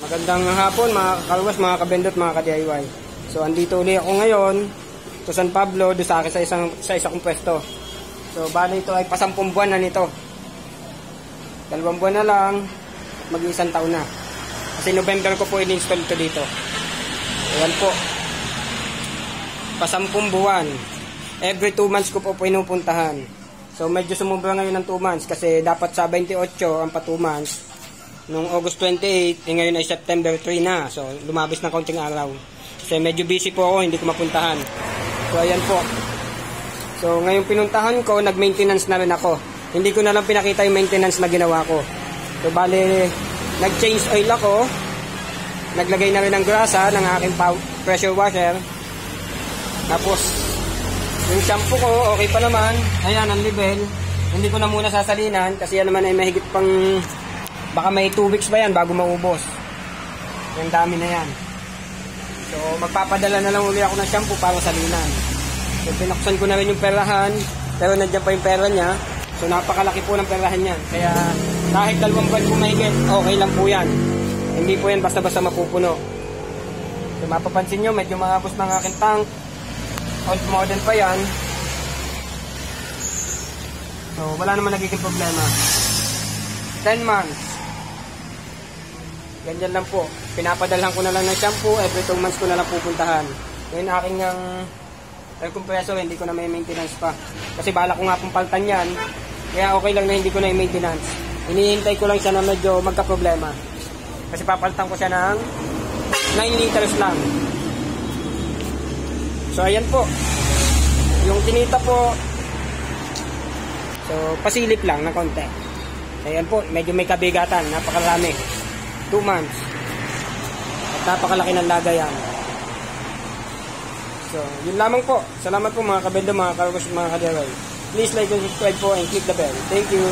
Magandang hapon mga kakalwas, mga kabendot, mga ka-DIY. So andito ulit ako ngayon sa San Pablo, doon sa akin sa isang pwesto. So bali ito ay pasampung buwan na nito. 2 buwan na lang, mag-1 taon na. Kasi November ko po in-install ito dito. Ayan po. Pasampung buwan. Every 2 months ko po pinupuntahan. So medyo sumubra ngayon ng 2 months kasi dapat sa 28 ang pa 2 months. Nung August 28, ngayon ay September 3 na. So, lumabis na kaunting araw. Kasi medyo busy po ako, hindi ko mapuntahan. So, ayan po. So, ngayong pinuntahan ko, nag-maintenance na rin ako. Hindi ko na lang pinakita yung maintenance na ginawa ko. So, bali, nag-change oil ako. Naglagay na rin ng grasa ng aking pressure washer. Tapos, yung shampoo ko, okay pa naman. Ayan, ang level. Hindi ko na muna sasalinan kasi yan naman ay mahigit pang... Baka may 2 weeks pa yan bago maubos. Yung dami na yan. So, magpapadala na lang uli ako ng shampoo para salinan. So, pinaksan ko na rin yung perahan. Pero nandiyan pa yung pera niya. So, napakalaki po ng perahan niya. Kaya, kahit 2 buwan po mahigit, okay lang po yan. Hindi po yan basta-basta mapupuno. So, mapapansin nyo, medyo maabos ng aking tank. Old model pa yan. So, wala naman nagiging problema. 10 months. Ganyan lang po. Pinapadalhan ko na lang ng shampoo. Every 2 months ko na lang pupuntahan. Ngayon aking air compressor, hindi ko na may maintenance pa. Kasi bala ko nga pong paltan yan. Kaya okay lang na hindi ko na yung maintenance. Hinihintay ko lang siya na medyo magka-problema. Kasi papaltan ko siya ng 9 liters lang. So ayan po. Yung tinita po, so pasilip lang ng konti. Ayan po, medyo may kabigatan. Napakarami. 2 months. At napakalaki ng lagayan. So, yun lamang po. Salamat po mga kabendo, mga karugos, mga ka-DIY. Please like and subscribe po and click the bell. Thank you.